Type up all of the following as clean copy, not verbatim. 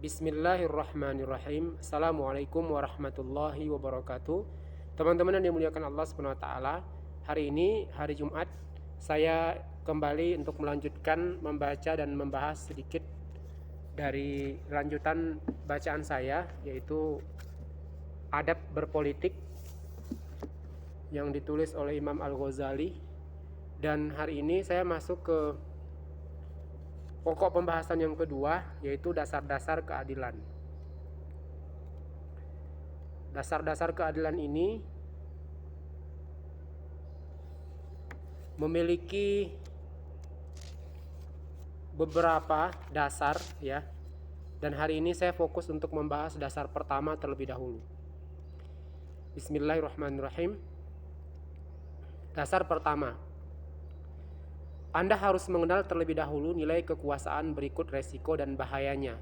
Bismillahirrahmanirrahim. Assalamualaikum warahmatullahi wabarakatuh. Teman-teman yang dimuliakan Allah Subhanahu wa taala, hari ini hari Jumat, saya kembali untuk melanjutkan membaca dan membahas sedikit dari lanjutan bacaan saya, yaitu Adab Berpolitik yang ditulis oleh Imam Al-Ghazali. Dan hari ini saya masuk ke pokok pembahasan yang kedua, yaitu dasar-dasar keadilan. Dasar-dasar keadilan ini memiliki beberapa dasar ya. Dan hari ini saya fokus untuk membahas dasar pertama terlebih dahulu. Bismillahirrahmanirrahim. Dasar pertama, Anda harus mengenal terlebih dahulu nilai kekuasaan berikut resiko dan bahayanya.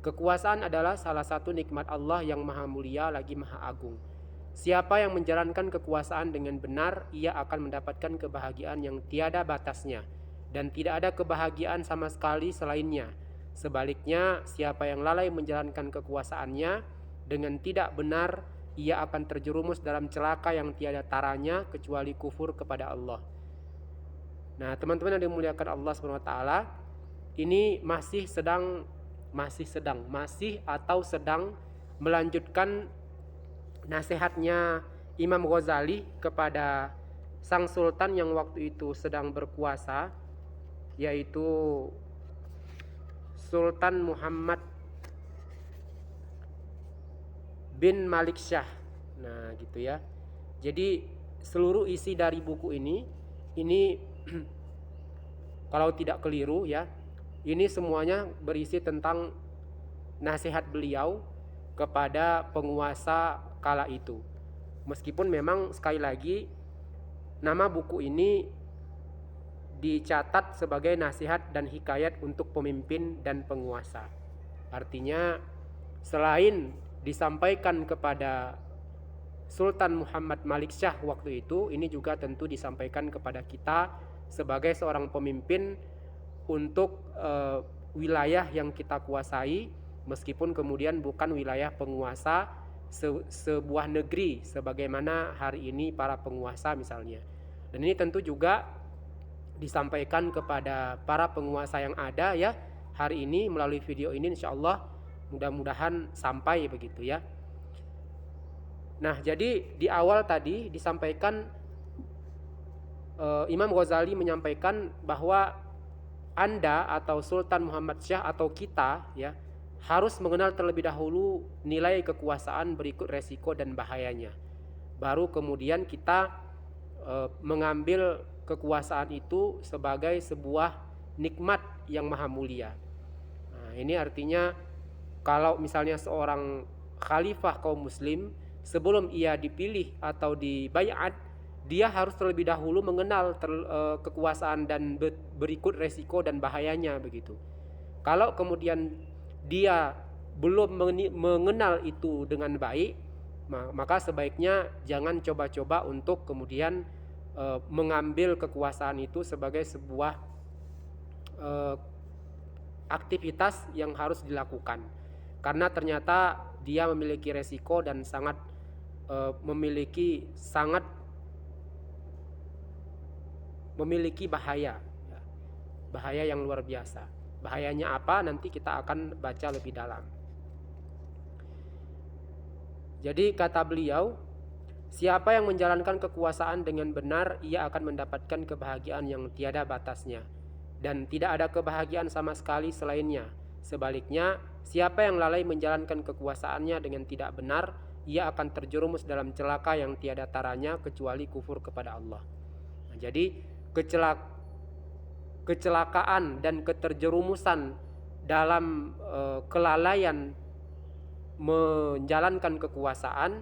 Kekuasaan adalah salah satu nikmat Allah yang maha mulia lagi maha agung. Siapa yang menjalankan kekuasaan dengan benar, ia akan mendapatkan kebahagiaan yang tiada batasnya, dan tidak ada kebahagiaan sama sekali selainnya. Sebaliknya, siapa yang lalai menjalankan kekuasaannya dengan tidak benar, ia akan terjerumus dalam celaka yang tiada taranya kecuali kufur kepada Allah. Nah, teman-teman yang dimuliakan Allah Subhanahu wa taala, ini masih sedang melanjutkan nasihatnya Imam Ghazali kepada sang sultan yang waktu itu sedang berkuasa, yaitu Sultan Muhammad bin Malik Syah. Nah, gitu ya. Jadi seluruh isi dari buku ini kalau tidak keliru ya, ini semuanya berisi tentang nasihat beliau kepada penguasa kala itu. Meskipun memang sekali lagi nama buku ini dicatat sebagai nasihat dan hikayat untuk pemimpin dan penguasa. Artinya selain disampaikan kepada Sultan Muhammad Malik Syah waktu itu, ini juga tentu disampaikan kepada kita sebagai seorang pemimpin untuk wilayah yang kita kuasai, meskipun kemudian bukan wilayah penguasa sebuah negeri sebagaimana hari ini para penguasa misalnya. Dan ini tentu juga disampaikan kepada para penguasa yang ada ya hari ini melalui video ini, insya Allah mudah-mudahan sampai begitu ya. Nah, jadi di awal tadi disampaikan Imam Ghazali menyampaikan bahwa Anda atau Sultan Muhammad Syah atau kita ya harus mengenal terlebih dahulu nilai kekuasaan berikut resiko dan bahayanya. Baru kemudian kita mengambil kekuasaan itu sebagai sebuah nikmat yang maha mulia. Nah, ini artinya kalau misalnya seorang khalifah kaum muslim, sebelum ia dipilih atau dibaiat, dia harus terlebih dahulu mengenal kekuasaan dan berikut resiko dan bahayanya begitu. Kalau kemudian dia belum mengenal itu dengan baik, maka sebaiknya jangan coba-coba untuk kemudian mengambil kekuasaan itu sebagai sebuah aktivitas yang harus dilakukan, karena ternyata dia memiliki resiko dan memiliki bahaya yang luar biasa. Bahayanya apa? Nanti kita akan baca lebih dalam. Jadi kata beliau, siapa yang menjalankan kekuasaan dengan benar, ia akan mendapatkan kebahagiaan yang tiada batasnya, dan tidak ada kebahagiaan sama sekali selainnya. Sebaliknya, siapa yang lalai menjalankan kekuasaannya dengan tidak benar, ia akan terjerumus dalam celaka yang tiada taranya kecuali kufur kepada Allah. Nah, jadi kecelakaan dan keterjerumusan dalam kelalaian menjalankan kekuasaan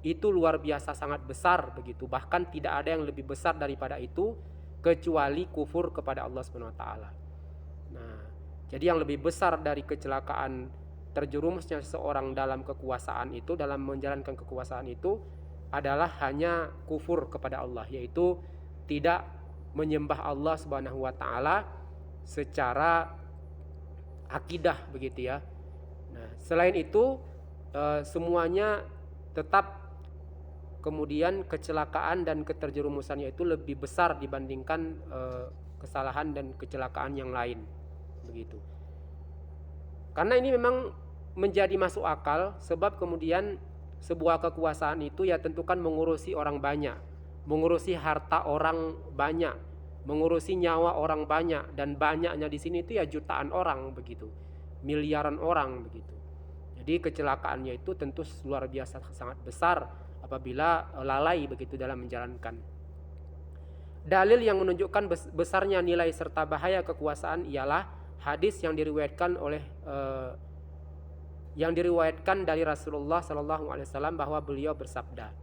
itu luar biasa sangat besar begitu, bahkan tidak ada yang lebih besar daripada itu kecuali kufur kepada Allah Subhanahu wa taala. Nah, jadi yang lebih besar dari kecelakaan terjerumusnya seseorang dalam kekuasaan itu, dalam menjalankan kekuasaan itu adalah hanya kufur kepada Allah, yaitu tidak menyembah Allah Subhanahu wa taala secara akidah begitu ya. Nah, selain itu semuanya tetap kemudian kecelakaan dan keterjerumusannya itu lebih besar dibandingkan kesalahan dan kecelakaan yang lain, begitu. Karena ini memang menjadi masuk akal, sebab kemudian sebuah kekuasaan itu ya tentu kan mengurusi orang banyak, mengurusi harta orang banyak, mengurusi nyawa orang banyak, dan banyaknya di sini itu ya jutaan orang begitu, miliaran orang begitu. Jadi kecelakaannya itu tentu luar biasa sangat besar apabila lalai begitu dalam menjalankan. Dalil yang menunjukkan besarnya nilai serta bahaya kekuasaan ialah hadis yang diriwayatkan dari Rasulullah SAW bahwa beliau bersabda,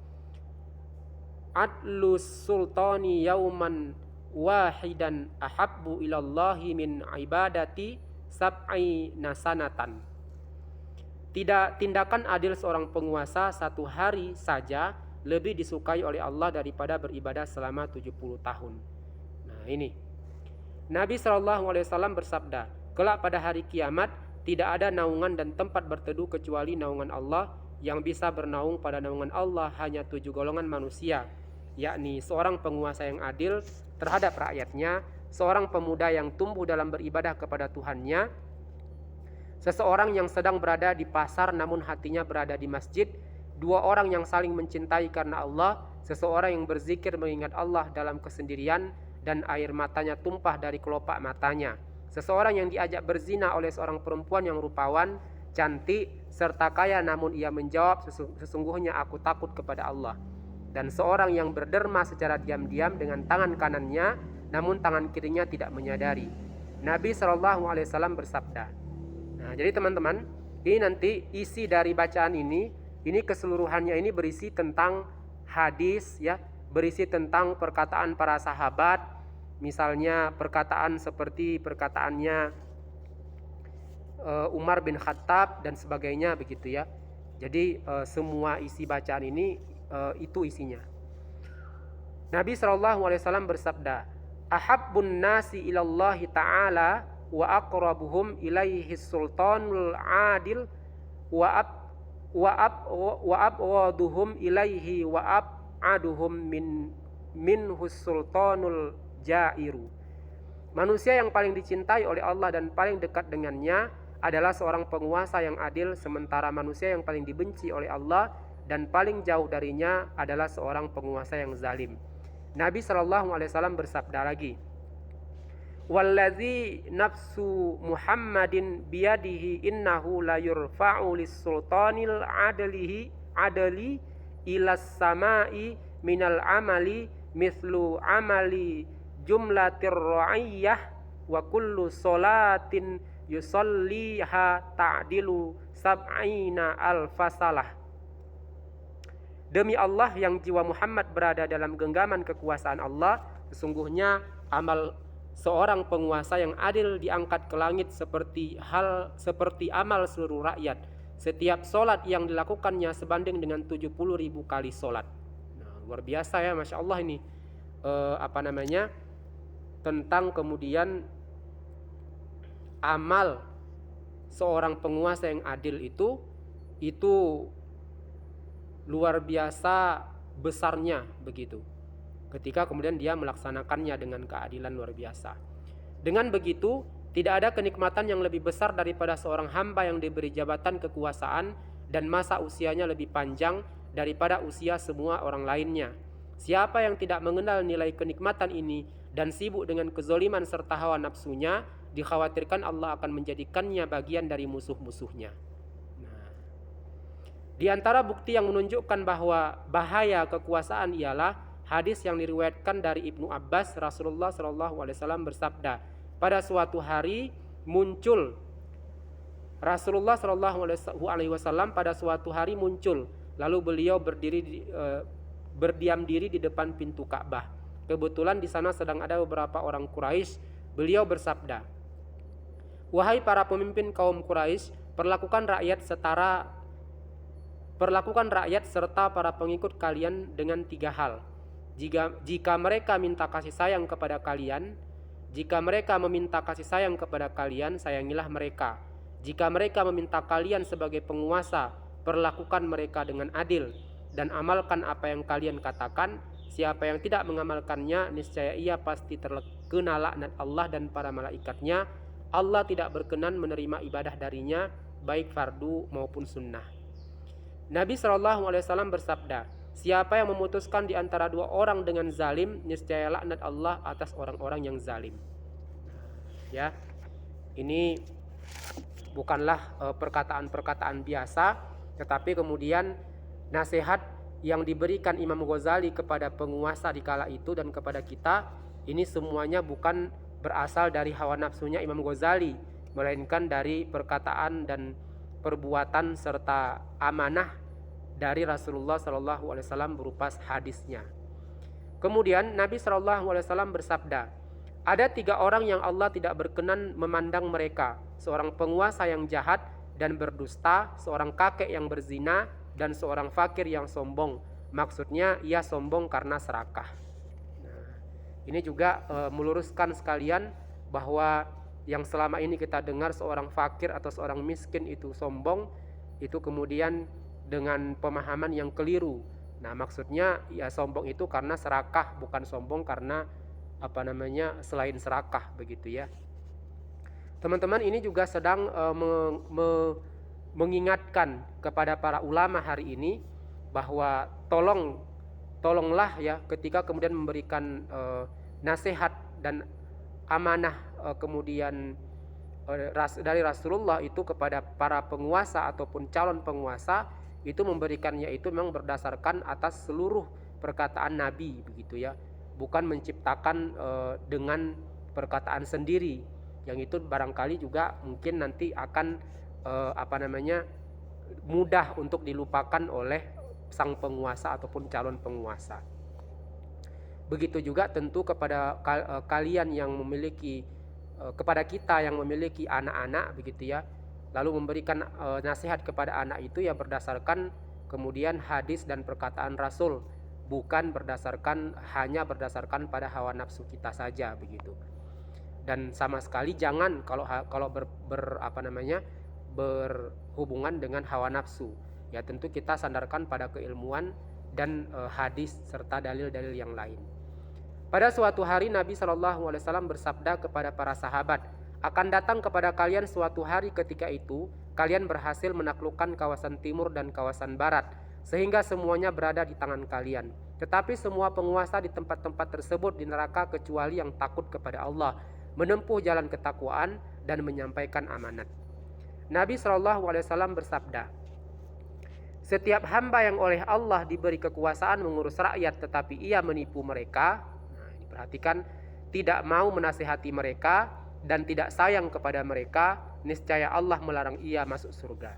"Adlus sultani yauman wahidan ahabbu ilallahi min ibadati sab'i nasanatan." Tindakan adil seorang penguasa satu hari saja lebih disukai oleh Allah daripada beribadah selama 70 tahun. Nah ini, Nabi SAW bersabda, kelak pada hari kiamat tidak ada naungan dan tempat berteduh kecuali naungan Allah. Yang bisa bernaung pada naungan Allah hanya 7 golongan manusia, yakni seorang penguasa yang adil terhadap rakyatnya, seorang pemuda yang tumbuh dalam beribadah kepada Tuhannya, seseorang yang sedang berada di pasar namun hatinya berada di masjid, 2 orang yang saling mencintai karena Allah, seseorang yang berzikir mengingat Allah dalam kesendirian dan air matanya tumpah dari kelopak matanya, seseorang yang diajak berzina oleh seorang perempuan yang rupawan, cantik, serta kaya namun ia menjawab, sesungguhnya aku takut kepada Allah, dan seorang yang berderma secara diam-diam dengan tangan kanannya namun tangan kirinya tidak menyadari. Nabi SAW bersabda. Nah, jadi teman-teman, ini nanti isi dari bacaan ini keseluruhannya ini berisi tentang hadis ya, berisi tentang perkataan para sahabat, misalnya perkataan seperti perkataannya Umar bin Khattab dan sebagainya begitu ya. Jadi semua isi bacaan ini itu isinya. Nabi SAW bersabda, "Ahabbun nasi ilallahi ta'ala wa aqrabuhum ilaihi sultanul adil wa abghaduhum ilaihi wa ab'aduhum minhus sultanul jairu." Manusia yang paling dicintai oleh Allah dan paling dekat dengannya adalah seorang penguasa yang adil, sementara manusia yang paling dibenci oleh Allah dan paling jauh darinya adalah seorang penguasa yang zalim. Nabi SAW bersabda lagi, "Wallazi nafsu Muhammadin biyadihi innahu la yurfa'u lis-sultanil adli ilas samai minal amali mithlu amali jumlatir ra'iyyah wa kullu salatin yusalliha ta'dilu sab'ina alfasalah." Demi Allah yang jiwa Muhammad berada dalam genggaman kekuasaan Allah, sesungguhnya amal seorang penguasa yang adil diangkat ke langit seperti amal seluruh rakyat. Setiap solat yang dilakukannya sebanding dengan 70.000 kali solat. Nah, luar biasa ya, Masya Allah ini tentang kemudian amal seorang penguasa yang adil itu luar biasa besarnya begitu, ketika kemudian dia melaksanakannya dengan keadilan luar biasa. Dengan begitu, tidak ada kenikmatan yang lebih besar daripada seorang hamba yang diberi jabatan kekuasaan dan masa usianya lebih panjang daripada usia semua orang lainnya. Siapa yang tidak mengenal nilai kenikmatan ini dan sibuk dengan kezoliman serta hawa nafsunya, dikhawatirkan Allah akan menjadikannya bagian dari musuh-musuhnya. Di antara bukti yang menunjukkan bahwa bahaya kekuasaan ialah hadis yang diriwayatkan dari Ibnu Abbas. Rasulullah SAW bersabda, pada suatu hari muncul Rasulullah SAW pada suatu hari muncul, lalu beliau berdiam diri di depan pintu Ka'bah. Kebetulan di sana sedang ada beberapa orang Quraisy. Beliau bersabda, "Wahai para pemimpin kaum Quraisy, perlakukan rakyat serta para pengikut kalian dengan 3 hal. Jika mereka minta kasih sayang kepada kalian, jika mereka meminta kasih sayang kepada kalian, sayangilah mereka. Jika mereka meminta kalian sebagai penguasa, perlakukan mereka dengan adil dan amalkan apa yang kalian katakan. Siapa yang tidak mengamalkannya, niscaya ia pasti terkena laknat Allah dan para malaikatnya. Allah tidak berkenan menerima ibadah darinya, baik fardu maupun sunnah. Nabi SAW bersabda, siapa yang memutuskan di antara dua orang dengan zalim, niscaya laknat Allah atas orang-orang yang zalim. Ya, ini bukanlah perkataan-perkataan biasa, tetapi kemudian nasihat yang diberikan Imam Ghazali kepada penguasa di kala itu dan kepada kita, ini semuanya bukan berasal dari hawa nafsunya Imam Ghazali, melainkan dari perkataan dan perbuatan serta amanah dari Rasulullah SAW berupa hadisnya. Kemudian Nabi SAW bersabda, ada 3 orang yang Allah tidak berkenan memandang mereka, seorang penguasa yang jahat dan berdusta, seorang kakek yang berzina, dan seorang fakir yang sombong. Maksudnya ia sombong karena serakah. Nah, ini juga meluruskan sekalian bahwa yang selama ini kita dengar seorang fakir atau seorang miskin itu sombong, itu kemudian dengan pemahaman yang keliru. Nah, maksudnya ya sombong itu karena serakah, bukan sombong karena selain serakah, begitu ya. Teman-teman, ini juga sedang mengingatkan kepada para ulama hari ini bahwa tolonglah ya ketika kemudian memberikan nasihat dan amanah kemudian dari Rasulullah itu kepada para penguasa ataupun calon penguasa, itu memberikannya itu memang berdasarkan atas seluruh perkataan Nabi, begitu ya, bukan menciptakan dengan perkataan sendiri, yang itu barangkali juga mungkin nanti akan mudah untuk dilupakan oleh sang penguasa ataupun calon penguasa. Begitu juga tentu kepada kalian yang memiliki, kepada kita yang memiliki anak-anak, begitu ya, lalu memberikan nasihat kepada anak itu ya berdasarkan kemudian hadis dan perkataan Rasul, bukan hanya berdasarkan pada hawa nafsu kita saja, begitu. Dan sama sekali jangan kalau berhubungan dengan hawa nafsu, ya tentu kita sandarkan pada keilmuan dan hadis serta dalil-dalil yang lain. Pada suatu hari Nabi SAW bersabda kepada para sahabat, akan datang kepada kalian suatu hari ketika itu kalian berhasil menaklukkan kawasan timur dan kawasan barat, sehingga semuanya berada di tangan kalian. Tetapi semua penguasa di tempat-tempat tersebut di neraka kecuali yang takut kepada Allah, menempuh jalan ketakwaan dan menyampaikan amanat. Nabi SAW bersabda, setiap hamba yang oleh Allah diberi kekuasaan mengurus rakyat tetapi ia menipu mereka, perhatikan, tidak mau menasihati mereka dan tidak sayang kepada mereka, niscaya Allah melarang ia masuk surga.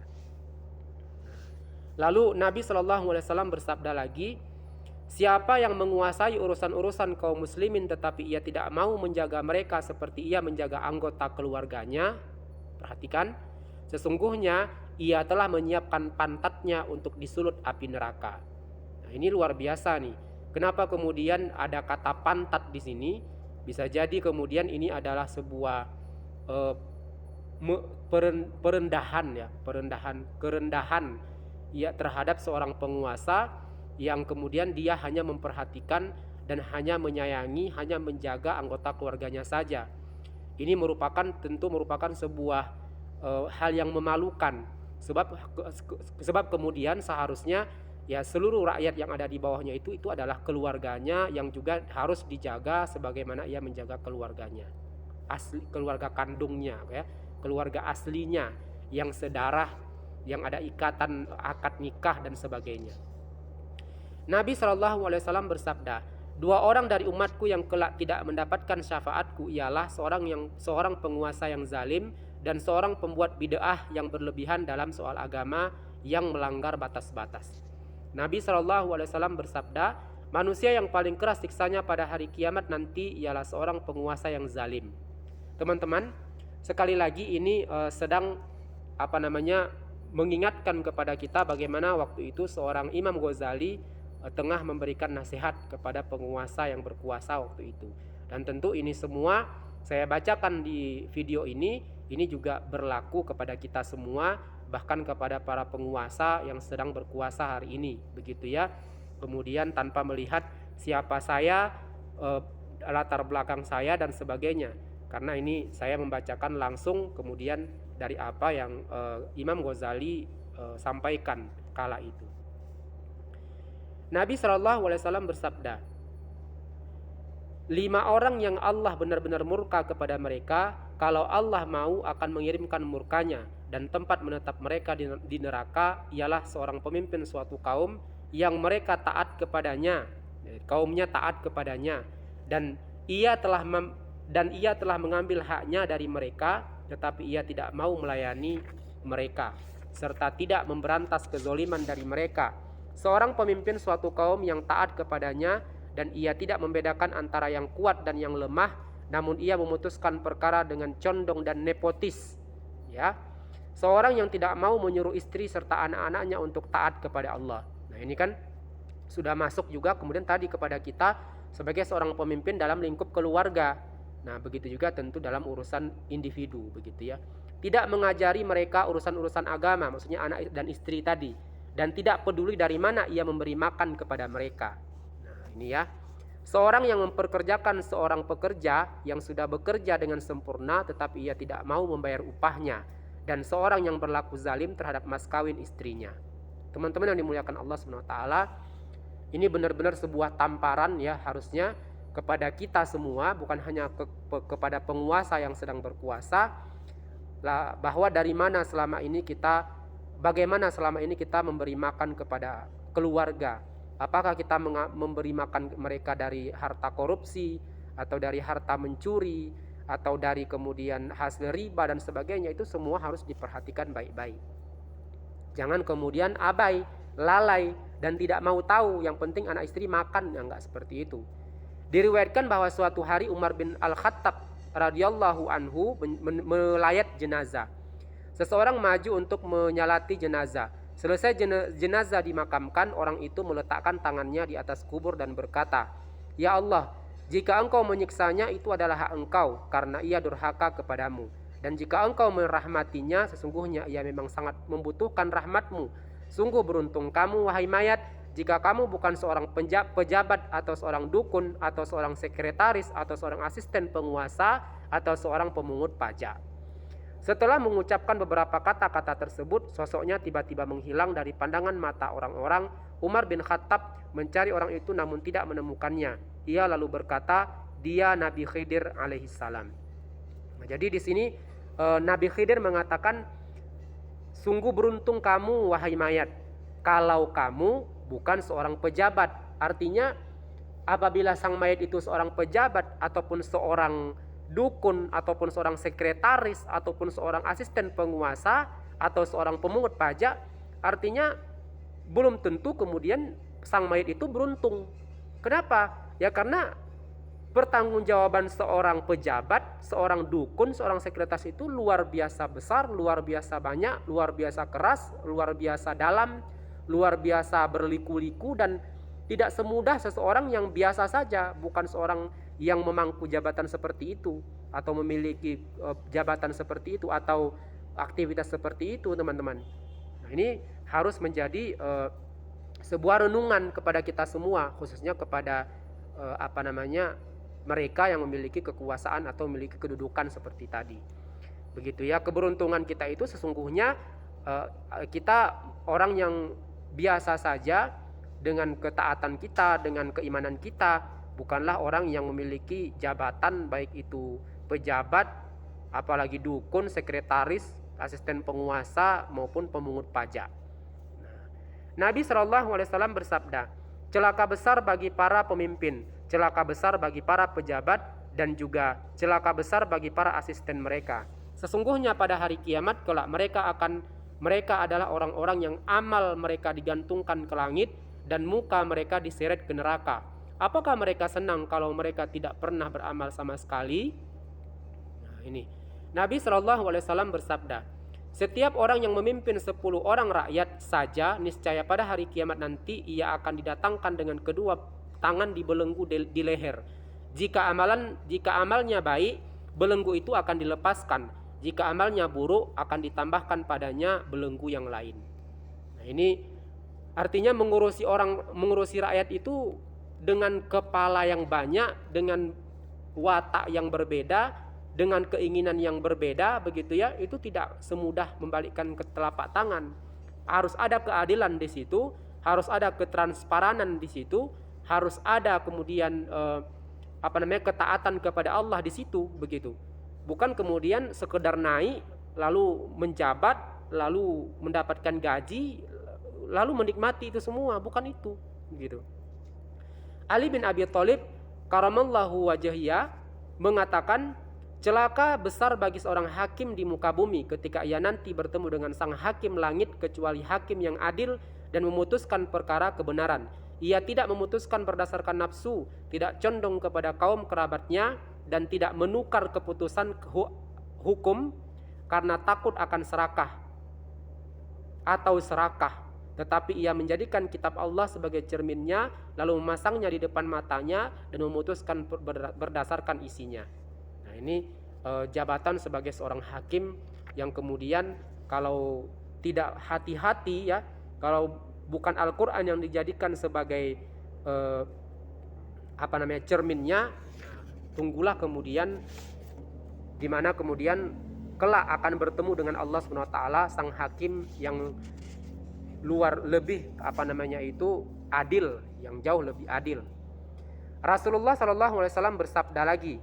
Lalu Nabi SAW bersabda lagi, siapa yang menguasai urusan-urusan kaum muslimin tetapi ia tidak mau menjaga mereka seperti ia menjaga anggota keluarganya, perhatikan, sesungguhnya ia telah menyiapkan pantatnya untuk disulut api neraka. Nah, ini luar biasa nih. Kenapa kemudian ada kata pantat di sini? Bisa jadi kemudian ini adalah sebuah kerendahan ya terhadap seorang penguasa yang kemudian dia hanya memperhatikan dan hanya menyayangi, hanya menjaga anggota keluarganya saja. Ini tentu merupakan sebuah hal yang memalukan, sebab kemudian seharusnya ya seluruh rakyat yang ada di bawahnya itu adalah keluarganya yang juga harus dijaga sebagaimana ia menjaga keluarganya, keluarga kandungnya ya, keluarga aslinya yang sedarah, yang ada ikatan akad nikah dan sebagainya. Nabi SAW bersabda, 2 orang dari umatku yang kelak tidak mendapatkan syafaatku ialah seorang penguasa yang zalim dan seorang pembuat bid'ah yang berlebihan dalam soal agama yang melanggar batas-batas. Nabi SAW bersabda, manusia yang paling keras siksanya pada hari kiamat nanti ialah seorang penguasa yang zalim. Teman-teman, sekali lagi ini sedang mengingatkan kepada kita bagaimana waktu itu seorang Imam Ghazali tengah memberikan nasihat kepada penguasa yang berkuasa waktu itu. Dan tentu ini semua saya bacakan di video ini Ini juga berlaku kepada kita semua, bahkan kepada para penguasa yang sedang berkuasa hari ini, begitu ya. Kemudian tanpa melihat siapa saya, latar belakang saya dan sebagainya. Karena ini saya membacakan langsung kemudian dari apa yang Imam Ghazali sampaikan kala itu. Nabi SAW bersabda, 5 orang yang Allah benar-benar murka kepada mereka, kalau Allah mau akan mengirimkan murkanya, dan tempat menetap mereka di neraka ialah seorang pemimpin suatu kaum yang mereka taat kepadanya, kaumnya taat kepadanya, dan ia telah mengambil haknya dari mereka, tetapi ia tidak mau melayani mereka serta tidak memberantas kezoliman dari mereka. Seorang pemimpin suatu kaum yang taat kepadanya, dan ia tidak membedakan antara yang kuat dan yang lemah, namun ia memutuskan perkara dengan condong dan nepotis, ya. Seorang yang tidak mau menyuruh istri serta anak-anaknya untuk taat kepada Allah. Nah, ini kan sudah masuk juga kemudian tadi kepada kita sebagai seorang pemimpin dalam lingkup keluarga. Nah, begitu juga tentu dalam urusan individu, begitu ya. Tidak mengajari mereka urusan-urusan agama, maksudnya anak dan istri tadi, dan tidak peduli dari mana ia memberi makan kepada mereka. Ini ya, seorang yang memperkerjakan seorang pekerja yang sudah bekerja dengan sempurna tetapi ia tidak mau membayar upahnya, dan seorang yang berlaku zalim terhadap mas kawin istrinya. Teman-teman yang dimuliakan Allah SWT, ini benar-benar sebuah tamparan ya, harusnya kepada kita semua, bukan hanya kepada penguasa yang sedang berkuasa, bahwa bagaimana selama ini kita memberi makan kepada keluarga. Apakah kita memberi makan mereka dari harta korupsi, atau dari harta mencuri, atau dari kemudian hasil riba dan sebagainya. Itu semua harus diperhatikan baik-baik. Jangan kemudian abai, lalai, dan tidak mau tahu, yang penting anak istri makan, ya enggak seperti itu. Diriwayatkan bahwa suatu hari Umar bin Al-Khattab radhiyallahu anhu melayat jenazah. Seseorang maju untuk menyalati jenazah. Selesai jenazah dimakamkan, orang itu meletakkan tangannya di atas kubur dan berkata, "Ya Allah, jika engkau menyiksanya itu adalah hak engkau karena ia durhaka kepadamu. Dan jika engkau merahmatinya, sesungguhnya ia memang sangat membutuhkan rahmatmu. Sungguh beruntung kamu, wahai mayat, jika kamu bukan seorang pejabat atau seorang dukun atau seorang sekretaris atau seorang asisten penguasa atau seorang pemungut pajak." Setelah mengucapkan beberapa kata-kata tersebut, sosoknya tiba-tiba menghilang dari pandangan mata orang-orang. Umar bin Khattab mencari orang itu namun tidak menemukannya. Ia lalu berkata, "Dia Nabi Khidir alaihissalam." Nah, jadi di sini Nabi Khidir mengatakan, "Sungguh beruntung kamu, wahai mayat, kalau kamu bukan seorang pejabat." Artinya apabila sang mayat itu seorang pejabat ataupun seorang dukun ataupun seorang sekretaris ataupun seorang asisten penguasa atau seorang pemungut pajak, artinya belum tentu kemudian sang mayit itu beruntung. Kenapa? Ya karena pertanggungjawaban seorang pejabat, seorang dukun, seorang sekretaris itu luar biasa besar, luar biasa banyak, luar biasa keras, luar biasa dalam, luar biasa berliku-liku, dan tidak semudah seseorang yang biasa saja, bukan seorang yang memangku jabatan seperti itu atau memiliki jabatan seperti itu atau aktivitas seperti itu, teman-teman. Nah, ini harus menjadi sebuah renungan kepada kita semua, khususnya kepada mereka yang memiliki kekuasaan atau memiliki kedudukan seperti tadi. Begitu ya, keberuntungan kita itu sesungguhnya kita orang yang biasa saja dengan ketaatan kita, dengan keimanan kita, bukanlah orang yang memiliki jabatan, baik itu pejabat, apalagi dukun, sekretaris, asisten penguasa maupun pemungut pajak. Nabi SAW bersabda, "Celaka besar bagi para pemimpin, celaka besar bagi para pejabat, dan juga celaka besar bagi para asisten mereka. Sesungguhnya pada hari kiamat kelak mereka adalah orang-orang yang amal mereka digantungkan ke langit dan muka mereka diseret ke neraka. Apakah mereka senang kalau mereka tidak pernah beramal sama sekali?" Nah, ini Nabi SAW bersabda, "Setiap orang yang memimpin 10 orang rakyat saja, niscaya pada hari kiamat nanti ia akan didatangkan dengan kedua tangan dibelenggu di leher. Jika amalnya baik, belenggu itu akan dilepaskan, Jika amalnya buruk, akan ditambahkan padanya belenggu yang lain. Nah, ini artinya mengurusi rakyat itu dengan kepala yang banyak, dengan watak yang berbeda, dengan keinginan yang berbeda, begitu ya. Itu tidak semudah membalikkan ke telapak tangan. Harus ada keadilan di situ, harus ada ketransparanan di situ, harus ada kemudian ketaatan kepada Allah di situ, begitu. Bukan kemudian sekedar naik, lalu menjabat, lalu mendapatkan gaji, lalu menikmati itu semua, bukan itu, gitu. Ali bin Abi Thalib karamallahu wajhiyah mengatakan, celaka besar bagi seorang hakim di muka bumi ketika ia nanti bertemu dengan sang hakim langit, kecuali hakim yang adil dan memutuskan perkara kebenaran. Ia tidak memutuskan berdasarkan nafsu, tidak condong kepada kaum kerabatnya, dan tidak menukar keputusan hukum karena takut akan serakah, tetapi ia menjadikan kitab Allah sebagai cerminnya, lalu memasangnya di depan matanya dan memutuskan berdasarkan isinya. Nah, ini jabatan sebagai seorang hakim yang kemudian kalau tidak hati-hati ya, kalau bukan Al-Quran yang dijadikan sebagai cerminnya, tunggulah kemudian di mana kemudian kelak akan bertemu dengan Allah Subhanahu wa taala, sang hakim yang adil, yang jauh lebih adil. Rasulullah SAW bersabda lagi,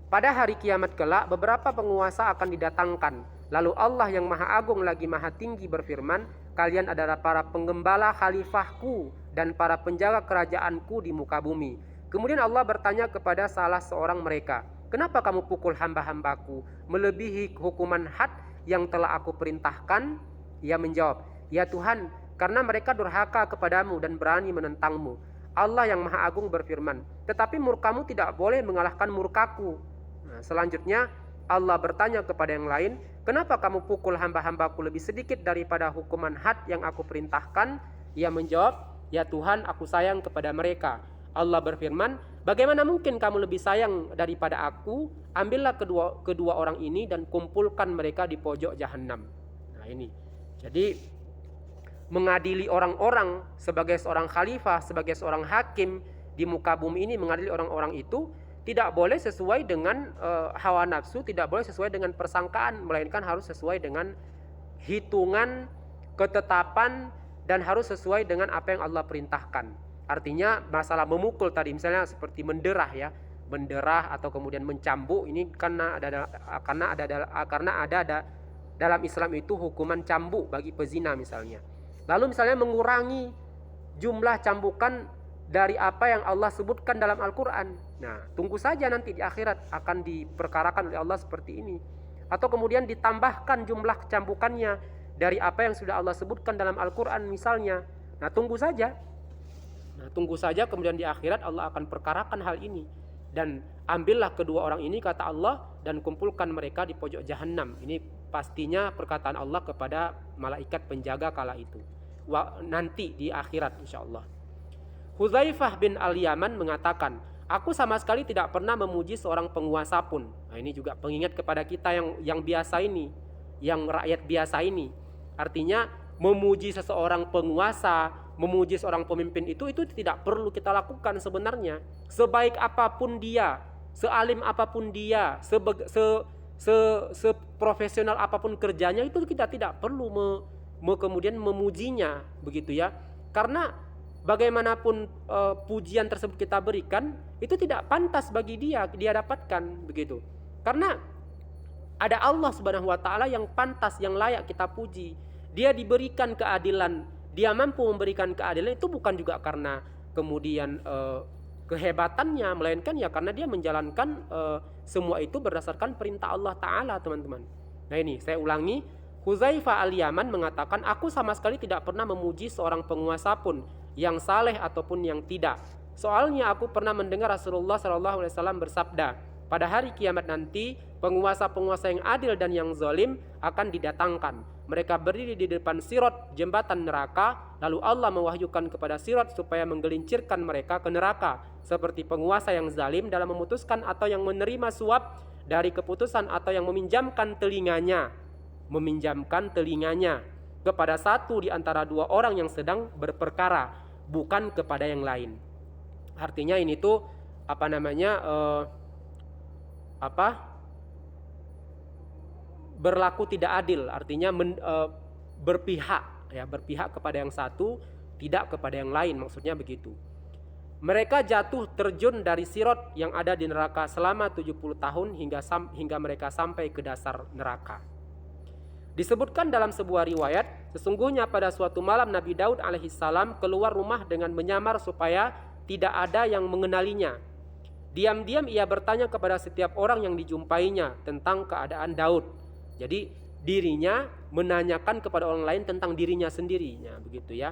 pada hari kiamat kelak beberapa penguasa akan didatangkan, lalu Allah yang Maha Agung lagi Maha Tinggi berfirman, kalian adalah para penggembala khalifahku dan para penjaga kerajaanku di muka bumi. Kemudian Allah bertanya kepada salah seorang mereka, kenapa kamu pukul hamba-hambaku melebihi hukuman had yang telah aku perintahkan? Ia menjawab, ya Tuhan, karena mereka durhaka kepadamu dan berani menentangmu. Allah yang Maha Agung berfirman, tetapi murkamu tidak boleh mengalahkan murkaku. Nah, selanjutnya Allah bertanya kepada yang lain, kenapa kamu pukul hamba-hambaku lebih sedikit daripada hukuman had yang aku perintahkan? Ia menjawab, ya Tuhan, aku sayang kepada mereka. Allah berfirman, bagaimana mungkin kamu lebih sayang daripada aku? Ambillah kedua orang ini dan kumpulkan mereka di pojok jahanam. Nah, ini. Jadi mengadili orang-orang sebagai seorang khalifah, sebagai seorang hakim di muka bumi ini, mengadili orang-orang itu tidak boleh sesuai dengan hawa nafsu, tidak boleh sesuai dengan persangkaan, melainkan harus sesuai dengan hitungan, ketetapan, dan harus sesuai dengan apa yang Allah perintahkan. Artinya masalah memukul tadi, misalnya seperti menderah ya, menderah atau kemudian mencambuk, ini karena ada dalam Islam itu hukuman cambuk bagi pezina misalnya. Lalu misalnya mengurangi jumlah cambukan dari apa yang Allah sebutkan dalam Al-Quran. Nah, tunggu saja nanti di akhirat akan diperkarakan oleh Allah seperti ini. Atau kemudian ditambahkan jumlah cambukannya dari apa yang sudah Allah sebutkan dalam Al-Quran misalnya. Nah, tunggu saja kemudian di akhirat Allah akan perkarakan hal ini. Dan ambillah kedua orang ini, kata Allah, dan kumpulkan mereka di pojok jahanam. Ini pastinya perkataan Allah kepada malaikat penjaga kala itu. Nanti di akhirat insyaallah. Hudzaifah bin Al-Yaman mengatakan, aku sama sekali tidak pernah memuji seorang penguasa pun. Nah, ini juga pengingat kepada kita yang biasa ini, yang rakyat biasa ini. Artinya memuji seseorang penguasa, memuji seorang pemimpin itu tidak perlu kita lakukan sebenarnya. Sebaik apapun dia, sealim apapun dia, seprofesional apapun kerjanya, itu kita tidak perlu kemudian memujinya, begitu ya. Karena bagaimanapun pujian tersebut kita berikan, itu tidak pantas bagi dia dapatkan, begitu. Karena ada Allah Subhanahu wa taala yang pantas, yang layak kita puji. Dia diberikan keadilan, dia mampu memberikan keadilan, itu bukan juga karena kemudian kehebatannya, melainkan ya karena dia menjalankan semua itu berdasarkan perintah Allah Ta'ala, teman-teman. Nah, ini saya ulangi, Hudzaifah Al-Yaman mengatakan, aku sama sekali tidak pernah memuji seorang penguasa pun, yang saleh ataupun yang tidak. Soalnya aku pernah mendengar Rasulullah SAW bersabda, pada hari kiamat nanti penguasa-penguasa yang adil dan yang zalim akan didatangkan. Mereka berdiri di depan sirat, jembatan neraka, lalu Allah mewahyukan kepada sirat supaya menggelincirkan mereka ke neraka, seperti penguasa yang zalim dalam memutuskan atau yang menerima suap dari keputusan atau yang meminjamkan telinganya kepada satu di antara dua orang yang sedang berperkara, bukan kepada yang lain. Artinya ini tuh berlaku tidak adil, artinya berpihak kepada yang satu, tidak kepada yang lain, maksudnya begitu. Mereka jatuh terjun dari sirot yang ada di neraka selama 70 tahun hingga mereka sampai ke dasar neraka. Disebutkan dalam sebuah riwayat, sesungguhnya pada suatu malam Nabi Daud alaihissalam keluar rumah dengan menyamar supaya tidak ada yang mengenalinya. Diam-diam ia bertanya kepada setiap orang yang dijumpainya tentang keadaan Daud. Jadi dirinya menanyakan kepada orang lain tentang dirinya sendirinya, begitu ya.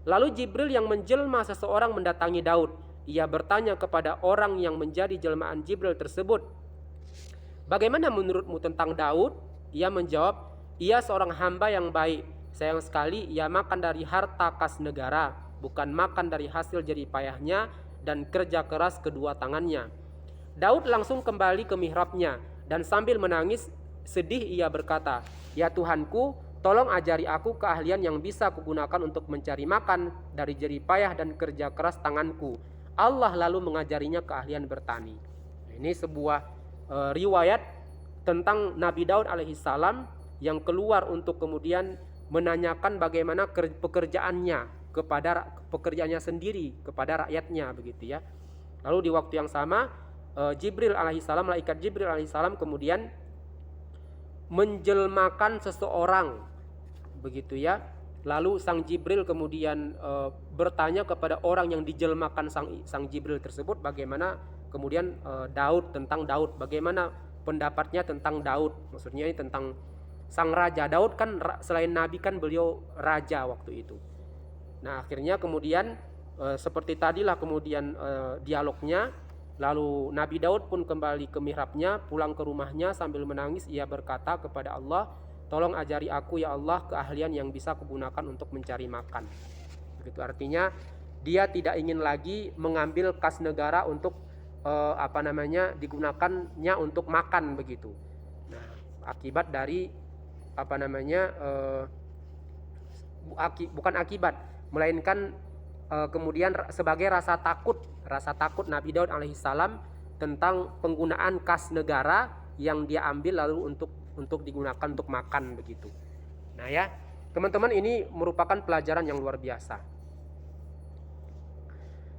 Lalu Jibril yang menjelma seseorang mendatangi Daud. Ia bertanya kepada orang yang menjadi jelmaan Jibril tersebut, "Bagaimana menurutmu tentang Daud?" Ia menjawab, "Ia seorang hamba yang baik. Sayang sekali ia makan dari harta kas negara, bukan makan dari hasil jerih payahnya dan kerja keras kedua tangannya." Daud langsung kembali ke mihrabnya dan sambil menangis sedih ia berkata, "Ya Tuhanku, tolong ajari aku keahlian yang bisa kugunakan untuk mencari makan dari jerih payah dan kerja keras tanganku." Allah lalu mengajarinya keahlian bertani. Ini sebuah riwayat tentang Nabi Daud alaihissalam yang keluar untuk kemudian menanyakan bagaimana pekerjaannya sendiri kepada rakyatnya, begitu ya. Lalu di waktu yang sama malaikat Jibril alaihissalam kemudian menjelmakan seseorang, begitu ya. Lalu sang Jibril kemudian bertanya kepada orang yang dijelmakan sang Jibril tersebut bagaimana kemudian tentang Daud, bagaimana pendapatnya tentang Daud. Maksudnya ini tentang sang raja. Daud kan selain nabi kan beliau raja waktu itu. Nah, akhirnya kemudian seperti tadilah kemudian dialognya. Lalu Nabi Daud pun kembali ke mihrabnya, pulang ke rumahnya sambil menangis. Ia berkata kepada Allah, "Tolong ajari aku ya Allah keahlian yang bisa kugunakan untuk mencari makan." Begitu, artinya dia tidak ingin lagi mengambil kas negara untuk digunakannya untuk makan, begitu. Nah, akibat dari bukan akibat, melainkan kemudian sebagai rasa takut Nabi Daud alaihissalam tentang penggunaan kas negara yang dia ambil lalu untuk digunakan untuk makan, begitu. Nah ya, teman-teman, ini merupakan pelajaran yang luar biasa.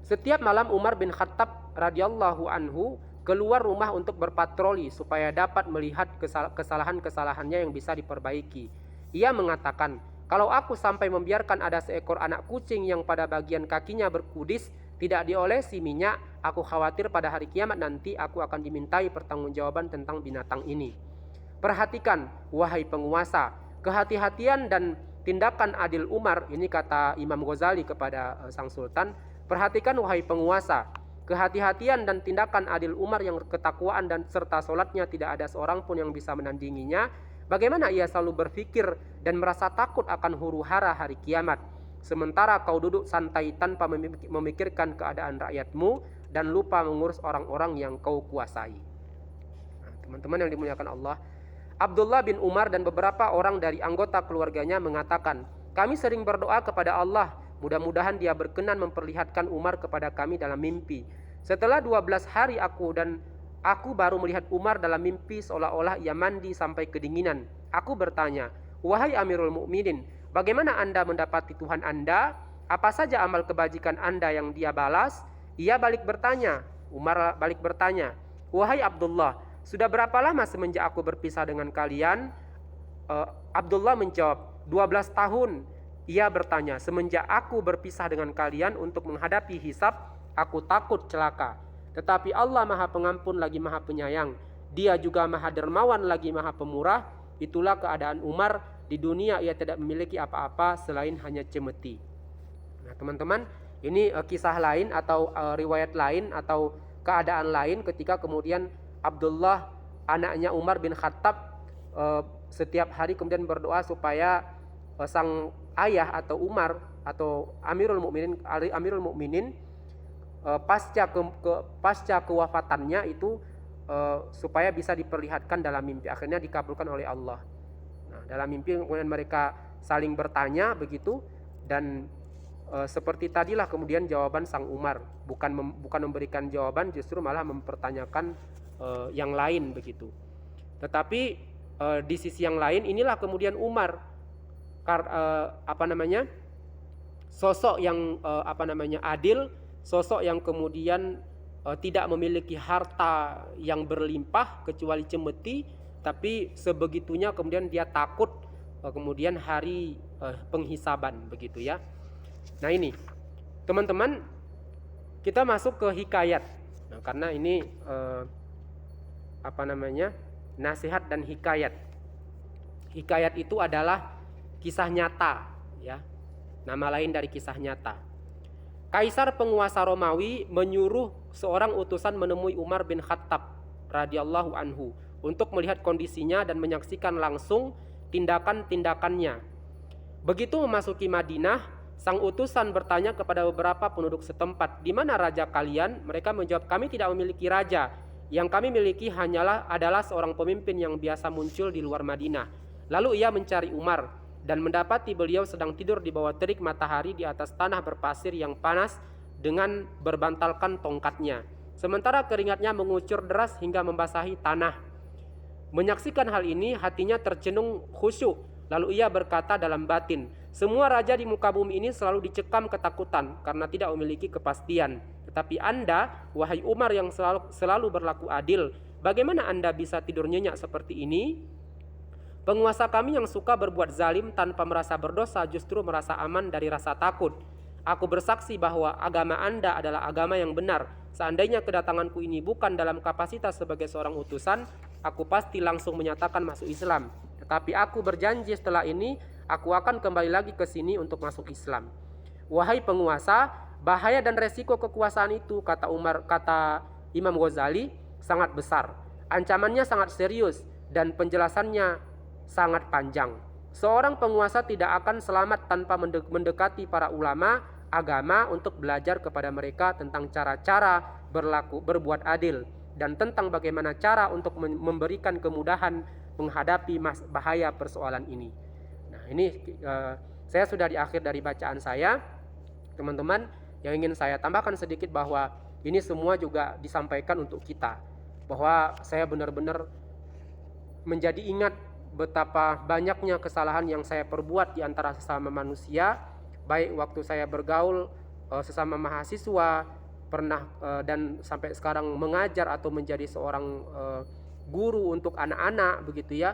Setiap malam Umar bin Khattab radhiyallahu anhu keluar rumah untuk berpatroli supaya dapat melihat kesalahan-kesalahannya yang bisa diperbaiki. Ia mengatakan, "Kalau aku sampai membiarkan ada seekor anak kucing yang pada bagian kakinya berkudis, tidak diolesi minyak, aku khawatir pada hari kiamat nanti aku akan dimintai pertanggungjawaban tentang binatang ini. Perhatikan, wahai penguasa, kehati-hatian dan tindakan adil Umar," ini kata Imam Ghazali kepada sang sultan, "perhatikan wahai penguasa, kehati-hatian dan tindakan adil Umar yang ketakwaan dan serta solatnya tidak ada seorang pun yang bisa menandinginya. Bagaimana ia selalu berpikir dan merasa takut akan huru-hara hari kiamat, sementara kau duduk santai tanpa memikirkan keadaan rakyatmu dan lupa mengurus orang-orang yang kau kuasai." Nah, teman-teman yang dimuliakan Allah, Abdullah bin Umar dan beberapa orang dari anggota keluarganya mengatakan, "Kami sering berdoa kepada Allah, mudah-mudahan dia berkenan memperlihatkan Umar kepada kami dalam mimpi. Setelah 12 hari aku baru melihat Umar dalam mimpi seolah-olah ia mandi sampai kedinginan. Aku bertanya, 'Wahai Amirul Mukminin, bagaimana Anda mendapati Tuhan Anda? Apa saja amal kebajikan Anda yang dia balas?' Umar balik bertanya, 'Wahai Abdullah, sudah berapa lama semenjak aku berpisah dengan kalian?' Abdullah menjawab, 12 tahun. Ia bertanya, 'Semenjak aku berpisah dengan kalian untuk menghadapi hisab, aku takut celaka. Tetapi Allah Maha Pengampun lagi Maha Penyayang. Dia juga Maha Dermawan lagi Maha Pemurah. Itulah keadaan Umar. Di dunia ia tidak memiliki apa-apa selain hanya cemeti.'" Nah, teman-teman, ini kisah lain atau riwayat lain atau keadaan lain ketika kemudian Abdullah anaknya Umar bin Khattab setiap hari kemudian berdoa supaya sang ayah atau Umar atau Amirul Mukminin pasca kewafatannya itu supaya bisa diperlihatkan dalam mimpi, akhirnya dikabulkan oleh Allah. Nah, dalam mimpi kemudian mereka saling bertanya begitu, dan seperti tadilah kemudian jawaban sang Umar, bukan memberikan jawaban, justru malah mempertanyakan yang lain begitu. Tetapi di sisi yang lain inilah kemudian Umar, sosok yang adil, sosok yang kemudian tidak memiliki harta yang berlimpah kecuali cemeti, tapi sebegitunya kemudian dia takut kemudian hari penghisaban begitu ya. Nah ini teman-teman, kita masuk ke hikayat. Nah, karena ini nasihat dan hikayat. Hikayat itu adalah kisah nyata ya, nama lain dari kisah nyata. Kaisar penguasa Romawi menyuruh seorang utusan menemui Umar bin Khattab radhiyallahu anhu untuk melihat kondisinya dan menyaksikan langsung tindakan-tindakannya. Begitu memasuki Madinah, sang utusan bertanya kepada beberapa penduduk setempat, "Di mana raja kalian?" Mereka menjawab, "Kami tidak memiliki raja. Yang kami miliki adalah seorang pemimpin yang biasa muncul di luar Madinah." Lalu ia mencari Umar dan mendapati beliau sedang tidur di bawah terik matahari di atas tanah berpasir yang panas dengan berbantalkan tongkatnya. Sementara keringatnya mengucur deras hingga membasahi tanah. Menyaksikan hal ini, hatinya tercenung khusyuk. Lalu ia berkata dalam batin, "Semua raja di muka bumi ini selalu dicekam ketakutan karena tidak memiliki kepastian. Tetapi Anda, wahai Umar yang selalu berlaku adil, bagaimana Anda bisa tidur nyenyak seperti ini? Penguasa kami yang suka berbuat zalim tanpa merasa berdosa justru merasa aman dari rasa takut. Aku bersaksi bahwa agama Anda adalah agama yang benar. Seandainya kedatanganku ini bukan dalam kapasitas sebagai seorang utusan, aku pasti langsung menyatakan masuk Islam. Tetapi aku berjanji setelah ini, aku akan kembali lagi ke sini untuk masuk Islam." "Wahai penguasa, bahaya dan resiko kekuasaan itu," kata Imam Ghazali, "sangat besar. Ancamannya sangat serius dan penjelasannya sangat panjang. Seorang penguasa tidak akan selamat tanpa mendekati para ulama agama untuk belajar kepada mereka tentang cara-cara berbuat adil dan tentang bagaimana cara untuk memberikan kemudahan menghadapi bahaya persoalan ini." Nah, ini saya sudah di akhir dari bacaan saya. Teman-teman, yang ingin saya tambahkan sedikit bahwa ini semua juga disampaikan untuk kita, bahwa saya benar-benar menjadi ingat betapa banyaknya kesalahan yang saya perbuat di antara sesama manusia, baik waktu saya bergaul sesama mahasiswa, pernah dan sampai sekarang mengajar atau menjadi seorang guru untuk anak-anak begitu ya.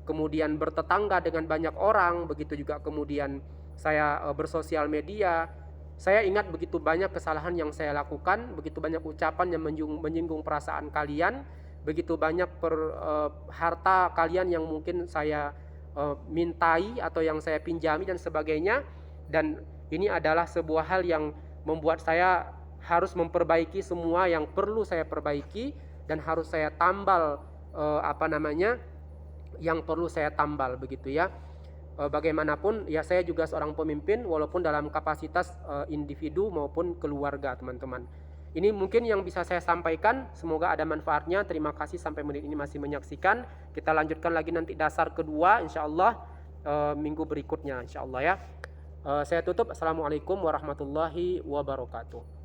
Kemudian bertetangga dengan banyak orang, begitu juga kemudian saya bersosial media. Saya ingat begitu banyak kesalahan yang saya lakukan, begitu banyak ucapan yang menyinggung perasaan kalian, begitu banyak harta kalian yang mungkin saya mintai atau yang saya pinjami dan sebagainya. Dan ini adalah sebuah hal yang membuat saya harus memperbaiki semua yang perlu saya perbaiki dan harus saya tambal yang perlu saya tambal begitu ya. Bagaimanapun ya, saya juga seorang pemimpin walaupun dalam kapasitas individu maupun keluarga, teman-teman. Ini mungkin yang bisa saya sampaikan, semoga ada manfaatnya. Terima kasih sampai menit ini masih menyaksikan. Kita lanjutkan lagi nanti dasar kedua insyaallah minggu berikutnya insyaallah ya. Saya tutup. Assalamualaikum warahmatullahi wabarakatuh.